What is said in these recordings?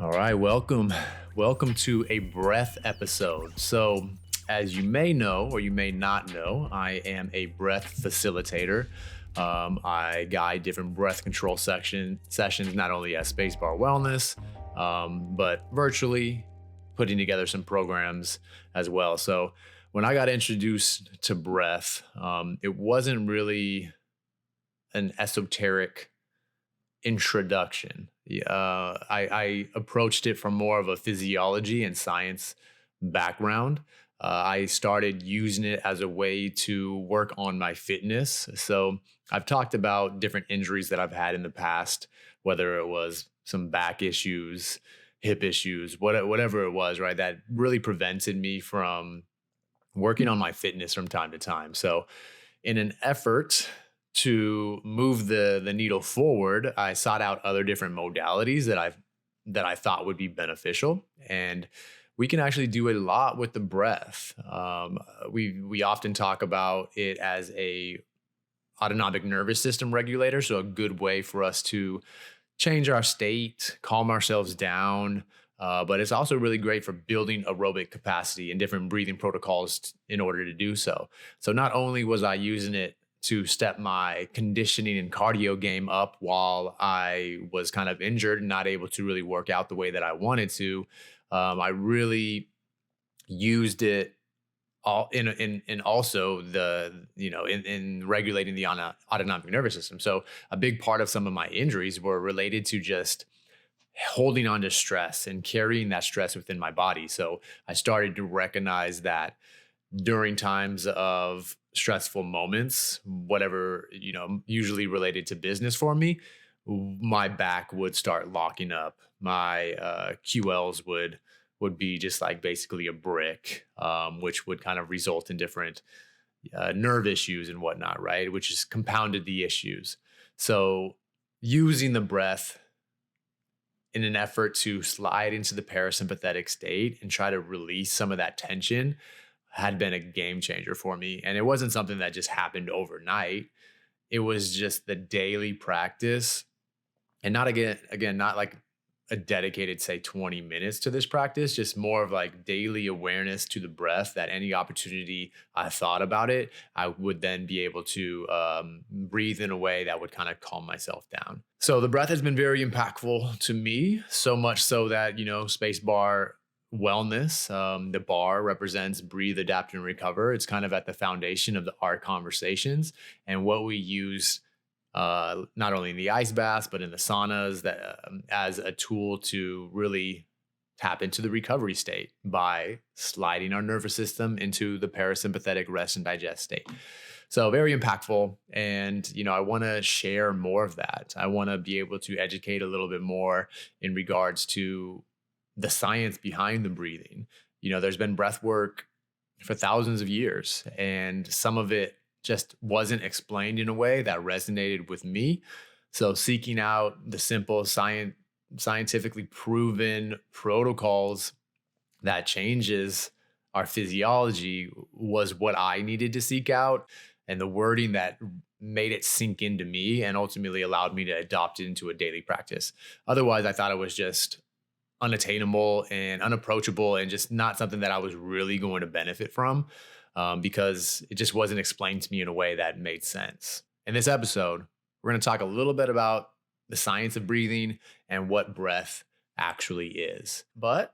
All right, welcome. Welcome to a breath episode. So, as you may know or you may not know, I am a breath facilitator. I guide different breath control sessions, not only at Spacebar Wellness, but virtually putting together some programs as well. So, when I got introduced to breath, it wasn't really an esoteric introduction. I approached it from more of a physiology and science background. I started using it as a way to work on my fitness. So I've talked about different injuries that I've had in the past, whether it was some back issues, hip issues, whatever it was, right? That really prevented me from working on my fitness from time to time. So in an effort to move the needle forward, I sought out other different modalities that I thought would be beneficial, and we can actually do a lot with the breath. We often talk about it as a autonomic nervous system regulator, so a good way for us to change our state, calm ourselves down. But it's also really great for building aerobic capacity and different breathing protocols in order to do so. So not only was I using it to step my conditioning and cardio game up while I was kind of injured and not able to really work out the way that I wanted to, I really used it all in also the in regulating the autonomic nervous system. So a big part of some of my injuries were related to just holding on to stress and carrying that stress within my body. So I started to recognize that during times of stressful moments, whatever, usually related to business for me, my back would start locking up. My QLs would be just like basically a brick, which would kind of result in different nerve issues and whatnot, right? Which has compounded the issues. So using the breath in an effort to slide into the parasympathetic state and try to release some of that tension had been a game changer for me. And it wasn't something that just happened overnight. It was just the daily practice, and not not like a dedicated, say, 20 minutes to this practice, just more of like daily awareness to the breath, that any opportunity I thought about it, I would then be able to breathe in a way that would kind of calm myself down. So the breath has been very impactful to me, so much so that, Spacebar Wellness, the bar represents breathe, adapt, and recover. It's kind of at the foundation of our conversations and what we use, not only in the ice baths, but in the saunas, that as a tool to really tap into the recovery state by sliding our nervous system into the parasympathetic rest and digest state. So very impactful. And, I want to share more of that. I want to be able to educate a little bit more in regards to the science behind the breathing. There's been breath work for thousands of years, and some of it just wasn't explained in a way that resonated with me. So seeking out the simple scientifically proven protocols that changes our physiology was what I needed to seek out, and the wording that made it sink into me and ultimately allowed me to adopt it into a daily practice. Otherwise, I thought it was just unattainable and unapproachable and just not something that I was really going to benefit from, because it just wasn't explained to me in a way that made sense. In this episode, we're going to talk a little bit about the science of breathing and what breath actually is. But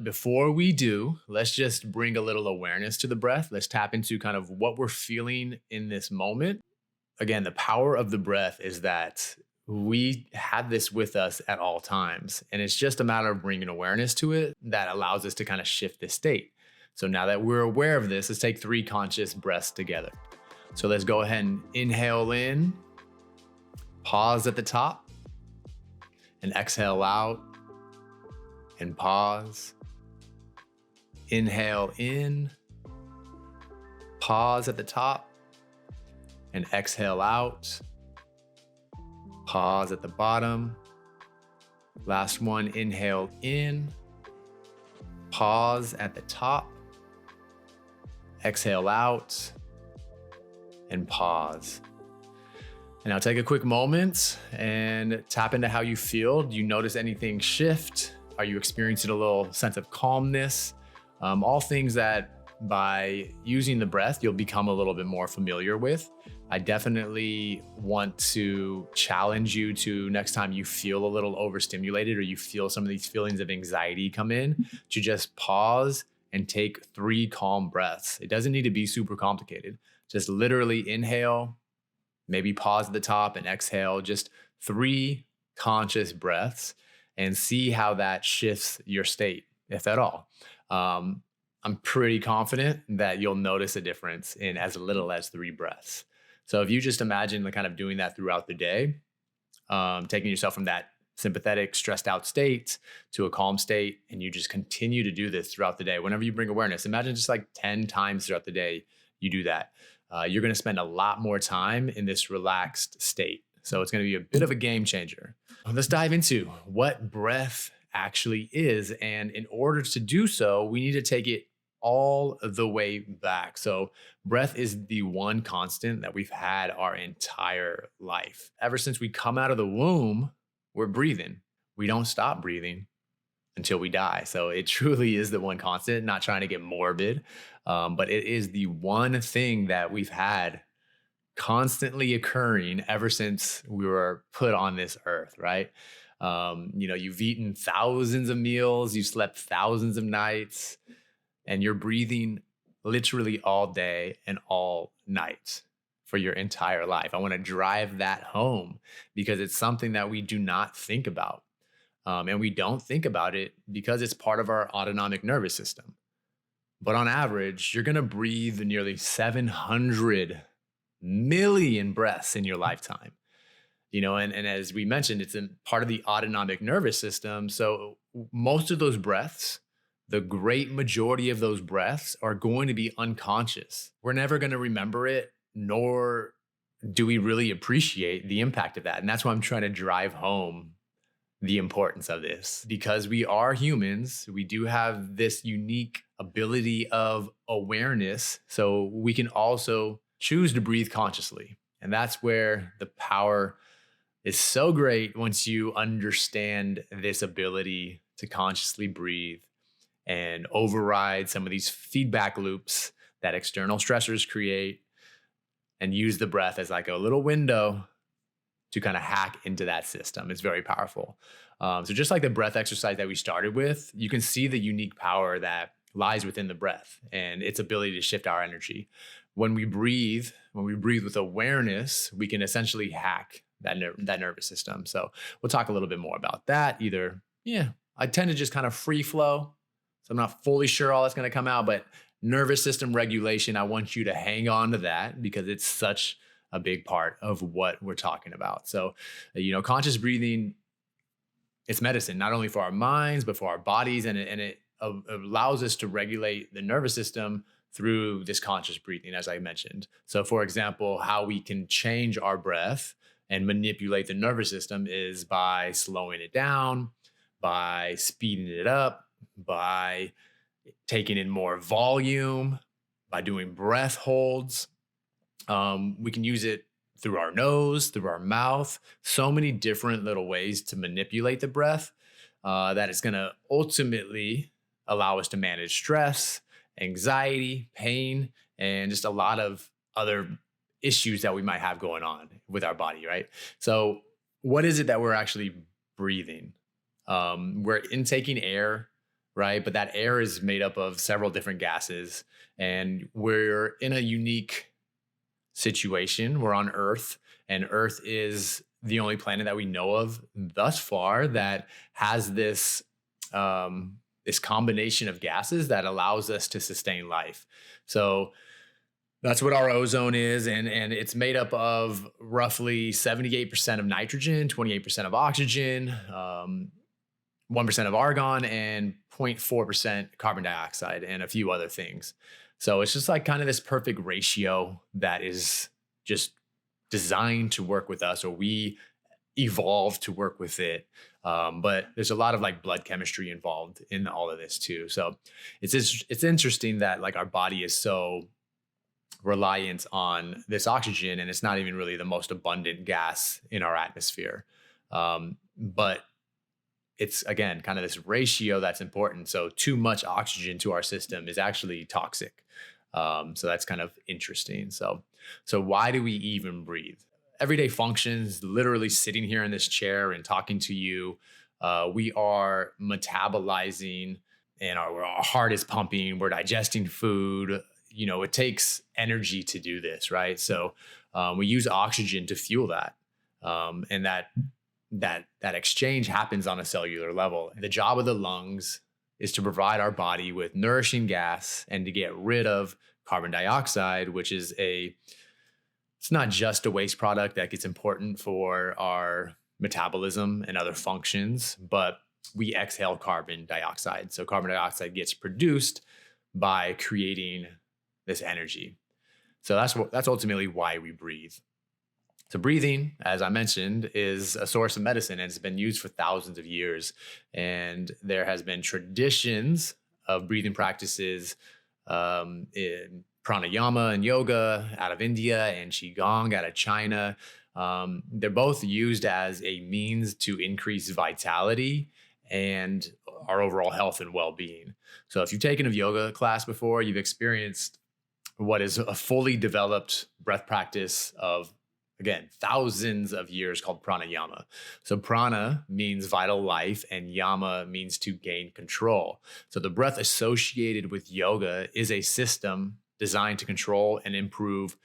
before we do, let's just bring a little awareness to the breath. Let's tap into kind of what we're feeling in this moment. Again, the power of the breath is that we have this with us at all times. And it's just a matter of bringing awareness to it that allows us to kind of shift this state. So now that we're aware of this, let's take 3 conscious breaths together. So let's go ahead and inhale in, pause at the top, and exhale out. and pause. Inhale in, pause at the top, and exhale out. Pause at the bottom. Last one, inhale in, pause at the top, exhale out, and pause. And now take a quick moment and tap into how you feel. Do you notice anything shift? Are you experiencing a little sense of calmness? All things that by using the breath, you'll become a little bit more familiar with. I definitely want to challenge you to, next time you feel a little overstimulated or you feel some of these feelings of anxiety come in, to just pause and take 3 calm breaths. It doesn't need to be super complicated. Just literally inhale, maybe pause at the top and exhale, just 3 conscious breaths, and see how that shifts your state, if at all. I'm pretty confident that you'll notice a difference in as little as 3 breaths. So if you just imagine kind of doing that throughout the day, taking yourself from that sympathetic, stressed out state to a calm state, and you just continue to do this throughout the day. Whenever you bring awareness, imagine just like 10 times throughout the day you do that. You're going to spend a lot more time in this relaxed state. So it's going to be a bit of a game changer. Let's dive into what breath actually is. And in order to do so, we need to take it all the way back. So breath is the one constant that we've had our entire life. Ever since we come out of the womb, we're breathing. We don't stop breathing until we die. So it truly is the one constant, not trying to get morbid, but it is the one thing that we've had constantly occurring ever since we were put on this earth, right? You've eaten thousands of meals, you've slept thousands of nights, and you're breathing literally all day and all night for your entire life. I want to drive that home because it's something that we do not think about. And we don't think about it because it's part of our autonomic nervous system. But on average, you're going to breathe nearly 700 million breaths in your lifetime. And as we mentioned, it's a part of the autonomic nervous system. So most of those breaths, the great majority of those breaths, are going to be unconscious. We're never going to remember it, nor do we really appreciate the impact of that. And that's why I'm trying to drive home the importance of this, because we are humans. We do have this unique ability of awareness. So we can also choose to breathe consciously. And that's where the power is so great once you understand this ability to consciously breathe and override some of these feedback loops that external stressors create, and use the breath as like a little window to kind of hack into that system. It's very powerful. So just like the breath exercise that we started with, you can see the unique power that lies within the breath and its ability to shift our energy. When we breathe with awareness, we can essentially hack that nervous system. So we'll talk a little bit more about that. I tend to just kind of free flow. So I'm not fully sure all that's going to come out, but nervous system regulation, I want you to hang on to that because it's such a big part of what we're talking about. So, conscious breathing, it's medicine, not only for our minds, but for our bodies. And it allows us to regulate the nervous system through this conscious breathing, as I mentioned. So for example, how we can change our breath and manipulate the nervous system is by slowing it down, by speeding it up, by taking in more volume, by doing breath holds. We can use it through our nose, through our mouth, so many different little ways to manipulate the breath that it's going to ultimately allow us to manage stress, anxiety, pain, and just a lot of other issues that we might have going on with our body, right? So what is it that we're actually breathing? We're intaking air, right? But that air is made up of several different gases, and we're in a unique situation. We're on Earth, and Earth is the only planet that we know of thus far that has this this combination of gases that allows us to sustain life. So that's what our ozone is, and it's made up of roughly 78% of nitrogen, 28% of oxygen. 1% of argon and 0.4% carbon dioxide and a few other things. So it's just like kind of this perfect ratio that is just designed to work with us, or we evolved to work with it. But there's a lot of like blood chemistry involved in all of this too. So it's interesting that like our body is so reliant on this oxygen, and it's not even really the most abundant gas in our atmosphere. But it's again kind of this ratio that's important. So too much oxygen to our system is actually toxic. So that's kind of interesting. So why do we even breathe? Everyday functions, literally sitting here in this chair and talking to you, we are metabolizing, and our heart is pumping. We're digesting food. It takes energy to do this, right? So we use oxygen to fuel that, and that exchange happens on a cellular level. The job of the lungs is to provide our body with nourishing gas and to get rid of carbon dioxide, which is it's not just a waste product that gets important for our metabolism and other functions, but we exhale carbon dioxide. So carbon dioxide gets produced by creating this energy. So that's ultimately why we breathe. So breathing, as I mentioned, is a source of medicine, and it's been used for thousands of years. And there has been traditions of breathing practices in pranayama and yoga out of India, and qigong out of China. They're both used as a means to increase vitality and our overall health and well-being. So if you've taken a yoga class before, you've experienced what is a fully developed breath practice of, again, thousands of years, called pranayama. So prana means vital life, and yama means to gain control. So the breath associated with yoga is a system designed to control and improve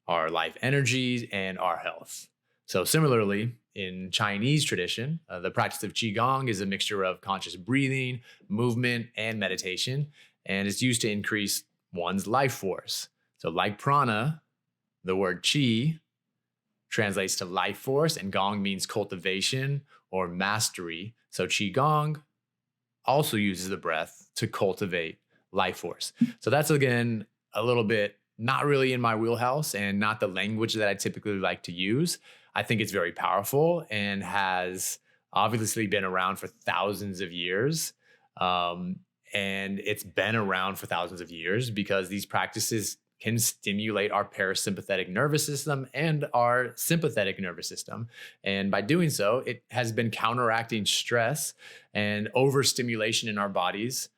our life energies and our health. So similarly, in Chinese tradition, the practice of qigong is a mixture of conscious breathing, movement, and meditation, and it's used to increase one's life force. So like prana, the word qi translates to life force, and gong means cultivation or mastery. So qigong also uses the breath to cultivate life force. So that's, again, a little bit not really in my wheelhouse and not the language that I typically like to use. I think it's very powerful and has obviously been around for thousands of years. And it's been around for thousands of years because these practices can stimulate our parasympathetic nervous system and our sympathetic nervous system. And by doing so, it has been counteracting stress and overstimulation in our bodies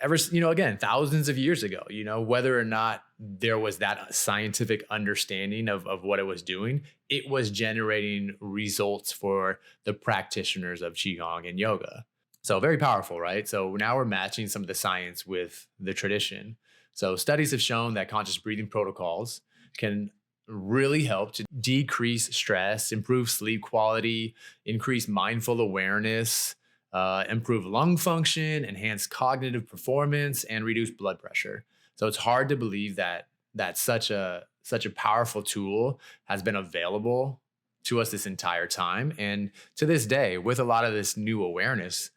ever, again, thousands of years ago. Whether or not there was that scientific understanding of what it was doing, it was generating results for the practitioners of qigong and yoga. So very powerful, right? So now we're matching some of the science with the tradition. So studies have shown that conscious breathing protocols can really help to decrease stress, improve sleep quality, increase mindful awareness, improve lung function, enhance cognitive performance, and reduce blood pressure. So it's hard to believe that such a powerful tool has been available to us this entire time. And to this day, with a lot of this new awareness,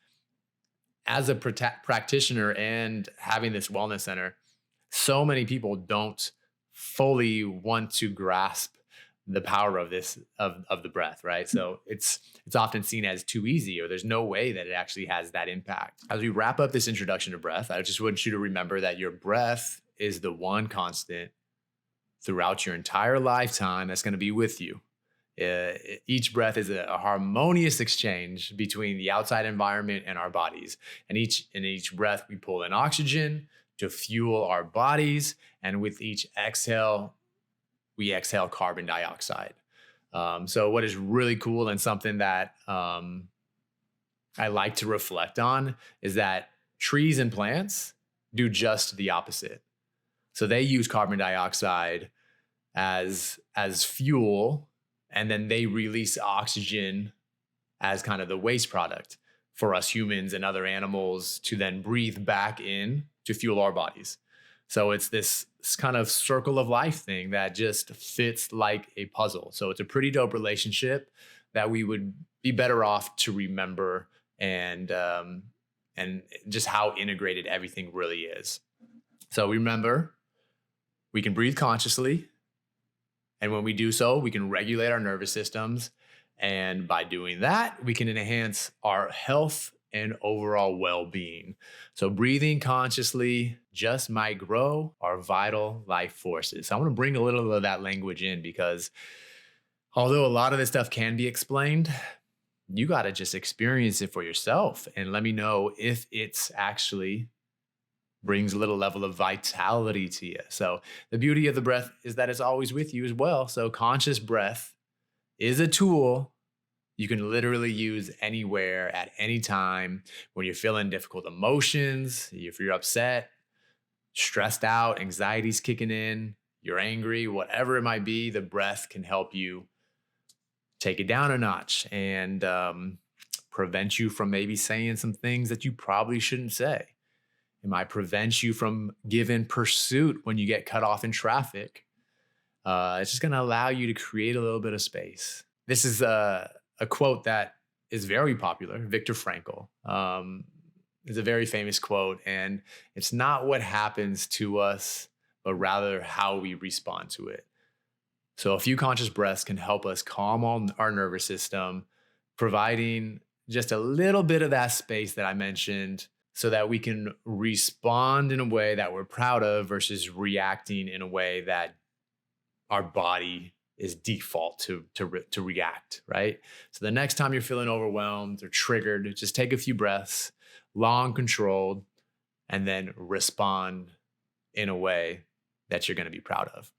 as a practitioner and having this wellness center, so many people don't fully want to grasp the power of this, of the breath, right? So it's often seen as too easy, or there's no way that it actually has that impact. As we wrap up this introduction to breath, I just want you to remember that your breath is the one constant throughout your entire lifetime that's going to be with you. Each breath is a harmonious exchange between the outside environment and our bodies. And in each breath, we pull in oxygen to fuel our bodies. And with each exhale, we exhale carbon dioxide. So what is really cool, and something that I like to reflect on, is that trees and plants do just the opposite. So they use carbon dioxide as fuel, and then they release oxygen as kind of the waste product for us humans and other animals to then breathe back in to fuel our bodies. So it's this kind of circle of life thing that just fits like a puzzle. So it's a pretty dope relationship that we would be better off to remember and just how integrated everything really is. So remember, we can breathe consciously. And when we do so, we can regulate our nervous systems. And by doing that, we can enhance our health and overall well-being. So breathing consciously just might grow our vital life forces. So I want to bring a little of that language in because although a lot of this stuff can be explained, you got to just experience it for yourself and let me know if it's actually brings a little level of vitality to you. So the beauty of the breath is that it's always with you as well. So conscious breath is a tool you can literally use anywhere at any time when you're feeling difficult emotions, if you're upset, stressed out, anxiety's kicking in, you're angry, whatever it might be, the breath can help you take it down a notch and prevent you from maybe saying some things that you probably shouldn't say. It might prevent you from giving pursuit when you get cut off in traffic. It's just going to allow you to create a little bit of space. This is a quote that is very popular. Viktor Frankl is a very famous quote, and it's not what happens to us, but rather how we respond to it. So a few conscious breaths can help us calm our nervous system, providing just a little bit of that space that I mentioned so that we can respond in a way that we're proud of versus reacting in a way that our body is default to react, right? So the next time you're feeling overwhelmed or triggered, just take a few breaths, long, controlled, and then respond in a way that you're going to be proud of.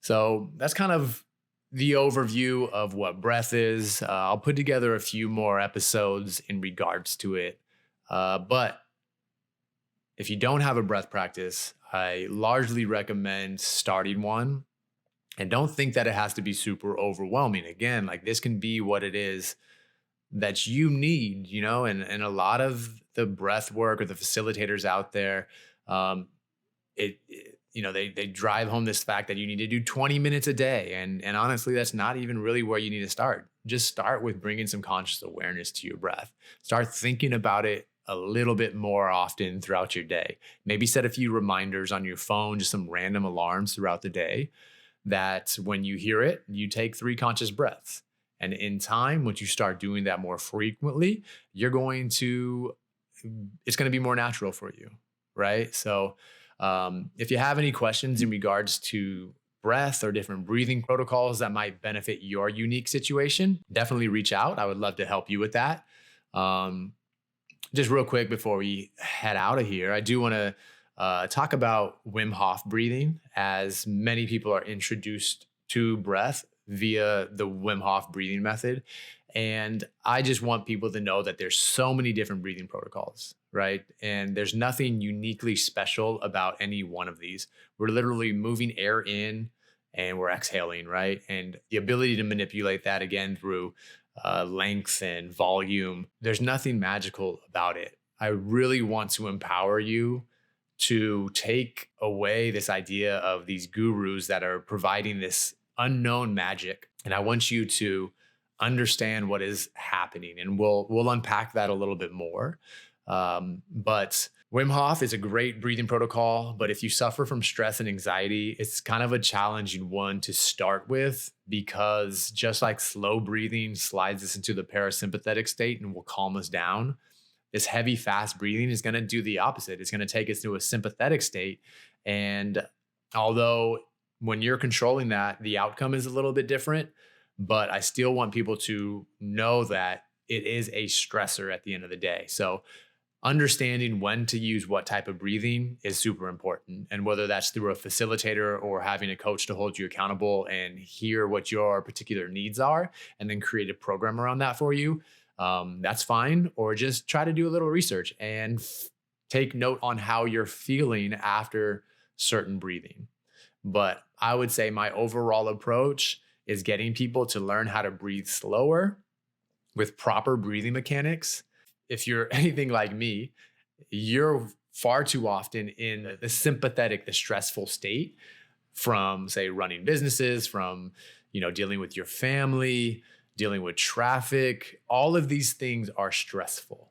So that's kind of the overview of what breath is. I'll put together a few more episodes in regards to it. But if you don't have a breath practice, I largely recommend starting one. And don't think that it has to be super overwhelming. Again, like this can be what it is that you need, and a lot of the breath work or the facilitators out there, they drive home this fact that you need to do 20 minutes a day. And honestly, that's not even really where you need to start. Just start with bringing some conscious awareness to your breath. Start thinking about it a little bit more often throughout your day. Maybe set a few reminders on your phone, just some random alarms throughout the day that when you hear it, you take 3 conscious breaths. And in time, once you start doing that more frequently, it's going to be more natural for you, right? So if you have any questions in regards to breath or different breathing protocols that might benefit your unique situation, definitely reach out. I would love to help you with that. Just real quick before we head out of here, I do want to talk about Wim Hof breathing, as many people are introduced to breath via the Wim Hof breathing method. And I just want people to know that there's so many different breathing protocols, right? And there's nothing uniquely special about any one of these. We're literally moving air in and we're exhaling, right? And the ability to manipulate that again through length and volume, there's nothing magical about it. I really want to empower you to take away this idea of these gurus that are providing this unknown magic. And I want you to understand what is happening. And we'll unpack that a little bit more. But Wim Hof is a great breathing protocol. But if you suffer from stress and anxiety, it's kind of a challenging one to start with, because just like slow breathing slides us into the parasympathetic state and will calm us down, this heavy, fast breathing is going to do the opposite. It's going to take us to a sympathetic state. And although when you're controlling that, the outcome is a little bit different, but I still want people to know that it is a stressor at the end of the day. So understanding when to use what type of breathing is super important. And whether that's through a facilitator or having a coach to hold you accountable and hear what your particular needs are, and then create a program around that for you, that's fine. Or just try to do a little research and take note on how you're feeling after certain breathing. But I would say my overall approach is getting people to learn how to breathe slower with proper breathing mechanics. If you're anything like me, you're far too often in the sympathetic, the stressful state from, say, running businesses, from, dealing with your family, dealing with traffic. All of these things are stressful.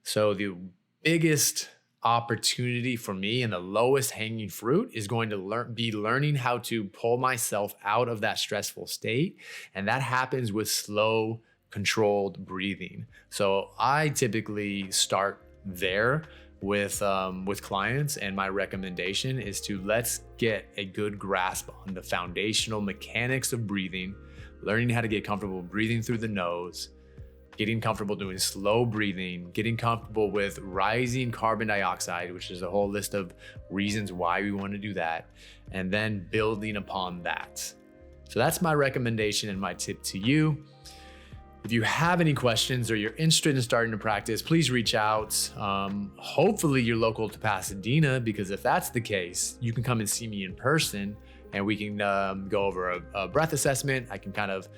So the biggest opportunity for me and the lowest hanging fruit is going to be learning how to pull myself out of that stressful state. And that happens with slow, controlled breathing. So I typically start there with clients, and my recommendation is to let's get a good grasp on the foundational mechanics of breathing, learning how to get comfortable breathing through the nose, getting comfortable doing slow breathing, getting comfortable with rising carbon dioxide, which is a whole list of reasons why we want to do that, and then building upon that. So that's my recommendation and my tip to you. If you have any questions or you're interested in starting to practice, please reach out. Hopefully you're local to Pasadena, because if that's the case, you can come and see me in person and we can go over a breath assessment. I can kind of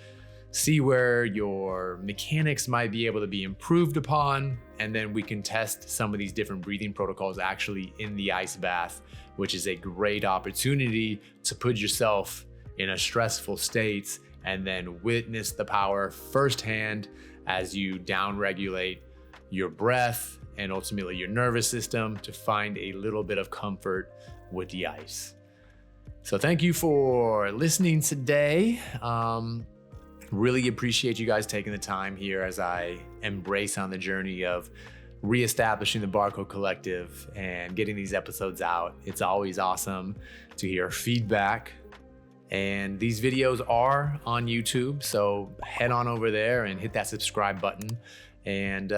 see where your mechanics might be able to be improved upon, and then we can test some of these different breathing protocols actually in the ice bath, which is a great opportunity to put yourself in a stressful state and then witness the power firsthand as you downregulate your breath and ultimately your nervous system to find a little bit of comfort with the ice. So thank you for listening today. Really appreciate you guys taking the time here as I embrace on the journey of reestablishing the Barcode Collective and getting these episodes out. It's always awesome to hear feedback. And these videos are on YouTube, so head on over there and hit that subscribe button and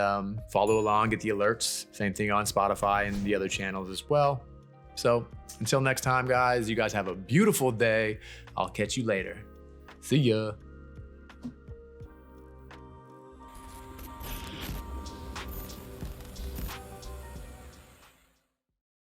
follow along, get the alerts. Same thing on Spotify and the other channels as well. So until next time, guys, you guys have a beautiful day. I'll catch you later. See ya.